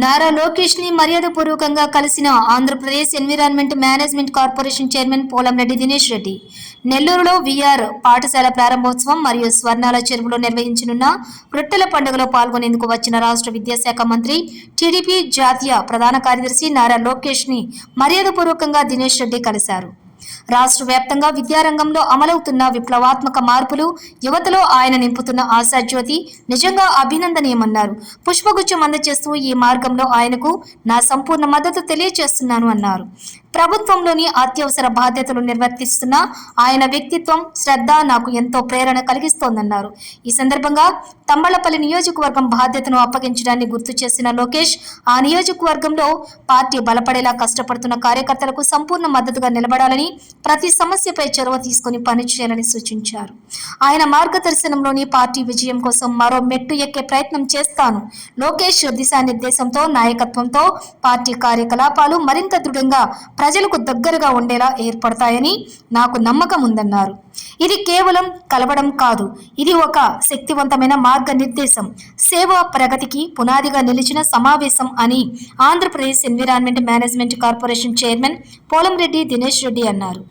నారా లోకేష్ ని మర్యాదపూర్వకంగా కలిసిన Andhra Pradesh environment management corporation chairman Polamreddy Dinesh Reddy నెల్లూరులో వీఆర్ పాఠశాల ప్రారంభోత్సవం మరియు స్వర్ణాల చెరువులో నిర్వహించనున్న రొట్టెల పండుగలో పాల్గొనేందుకు వచ్చిన రాష్ట్ర విద్యాశాఖ మంత్రి టీడీపీ జాతీయ ప్రధాన కార్యదర్శి నారా లోకేష్ ని మర్యాదపూర్వకంగా దినేష్ రెడ్డి కలిశారు. రాష్ట్ర వ్యాప్తంగా విద్యారంగంలో అమలవుతున్న విప్లవాత్మక మార్పులు యువతలో ఆయన నింపుతున్న ఆశాజ్యోతి నిజంగా అభినందనీయమన్నారు. పుష్పగుచ్చం అందజేస్తూ ఈ మార్గంలో ఆయనకు నా సంపూర్ణ మద్దతు తెలియజేస్తున్నాను అన్నారు. ప్రభుత్వంలోని అత్యవసర బాధ్యతలు నిర్వర్తిస్తున్న ఆయన వ్యక్తిత్వం, శ్రద్ధ నాకు ఎంతో ప్రేరణ కలిగిస్తోందన్నారు. ఈ సందర్భంగా తంబళ్లపల్లి నియోజకవర్గం బాధ్యతను అప్పగించడాన్ని గుర్తు చేసిన లోకేష్ ఆ నియోజకవర్గంలో పార్టీ బలపడేలా కష్టపడుతున్న కార్యకర్తలకు సంపూర్ణ మద్దతుగా నిలబడాలని, ప్రతి సమస్యపై చొరవ తీసుకుని పనిచేయాలని సూచించారు. ఆయన మార్గదర్శనంలోని పార్టీ విజయం కోసం మరో మెట్టు ఎక్కే ప్రయత్నం చేస్తాను. లోకేష్ దిశానిర్దేశంతో, నాయకత్వంతో పార్టీ కార్యకలాపాలు మరింత దృఢంగా ప్రజలకు దగ్గరగా ఉండేలా ఏర్పడతాయని నాకు నమ్మకం ఉందన్నారు. ఇది కేవలం కలవడం కాదు, ఇది ఒక శక్తివంతమైన మార్గనిర్దేశం, సేవా ప్రగతికి పునాదిగా నిలిచిన సమావేశం అని Andhra Pradesh environment management corporation chairman Polamreddy Dinesh Reddy అన్నారు.